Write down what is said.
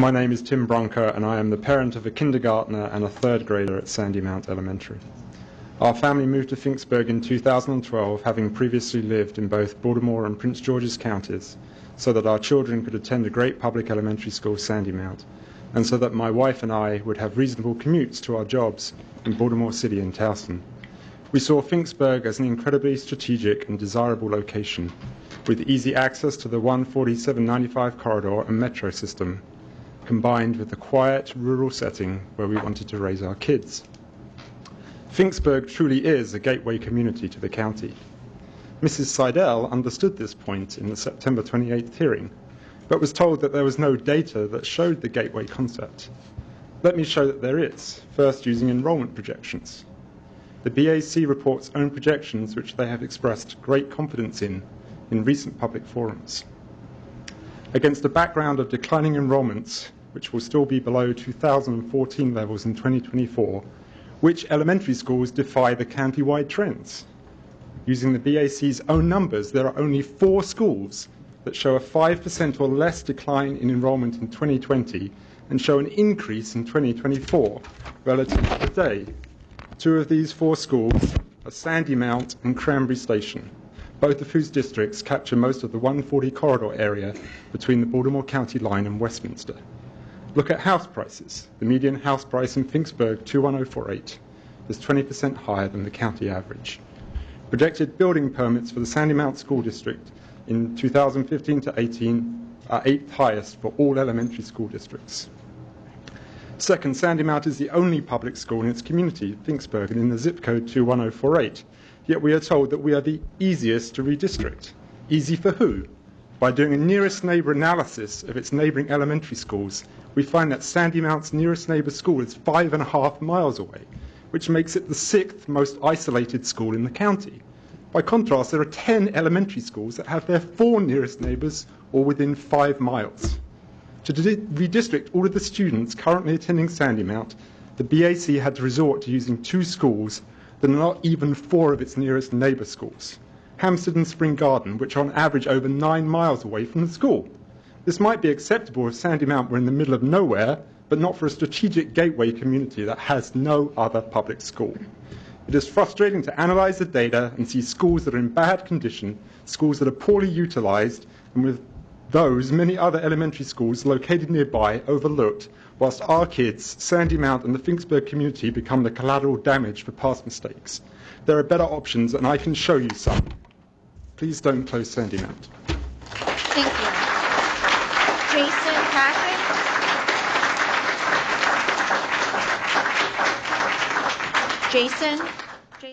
My name is Tim Brunker and I am the parent of a kindergartner and a third grader at Sandymount Elementary. Our family moved to Finksburg in 2012, having previously lived in both Baltimore and Prince George's counties, so that our children could attend a great public elementary school, Sandymount, and so that my wife and I would have reasonable commutes to our jobs in Baltimore City and Towson. We saw Finksburg as an incredibly strategic and desirable location, with easy access to the 14795 corridor and metro system, combined with the quiet rural setting where we wanted to raise our kids. Finksburg truly is a gateway community to the county. Mrs. Seidel understood this point in the September 28th hearing, but was told that there was no data that showed the gateway concept. Let me show that there is, first using enrollment projections. The BAC reports own projections which they have expressed great confidence in recent public forums. Against a background of declining enrollments, which will still be below 2014 levels in 2024, which elementary schools defy the county-wide trends? Using the BAC's own numbers, there are only 4 schools that show a 5% or less decline in enrollment in 2020 and show an increase in 2024 relative to today. 2 of these 4 schools are Sandymount and Cranberry Station, both of whose districts capture most of the 140 corridor area between the Baltimore County line and Westminster. Look at house prices. The median house price in Finksburg, 21048, is 20% higher than the county average. Projected building permits for the Sandymount School District in 2015 to 18 are 8th highest for all elementary school districts. Second, Sandymount is the only public school in its community, Finksburg, and in the zip code 21048. Yet we are told that we are the easiest to redistrict. Easy for who? By doing a nearest neighbour analysis of its neighbouring elementary schools, we find that Sandymount's nearest neighbour school is 5.5 miles away, which makes it the 6th most isolated school in the county. By contrast, there are 10 elementary schools that have their 4 nearest neighbours all within 5 miles. To redistrict all of the students currently attending Sandymount, the BAC had to resort to using 2 schools that are not even 4 of its nearest neighbour schools, Hampstead and Spring Garden, which are on average over 9 miles away from the school. This might be acceptable if Sandymount were in the middle of nowhere, but not for a strategic gateway community that has no other public school. It is frustrating to analyse the data and see schools that are in bad condition, schools that are poorly utilised, and with those, many other elementary schools located nearby overlooked, whilst our kids, Sandymount and the Finksburg community, become the collateral damage for past mistakes. There are better options, and I can show you some. Please don't close Sandymount. Thank you. Jason Patrick. Jason.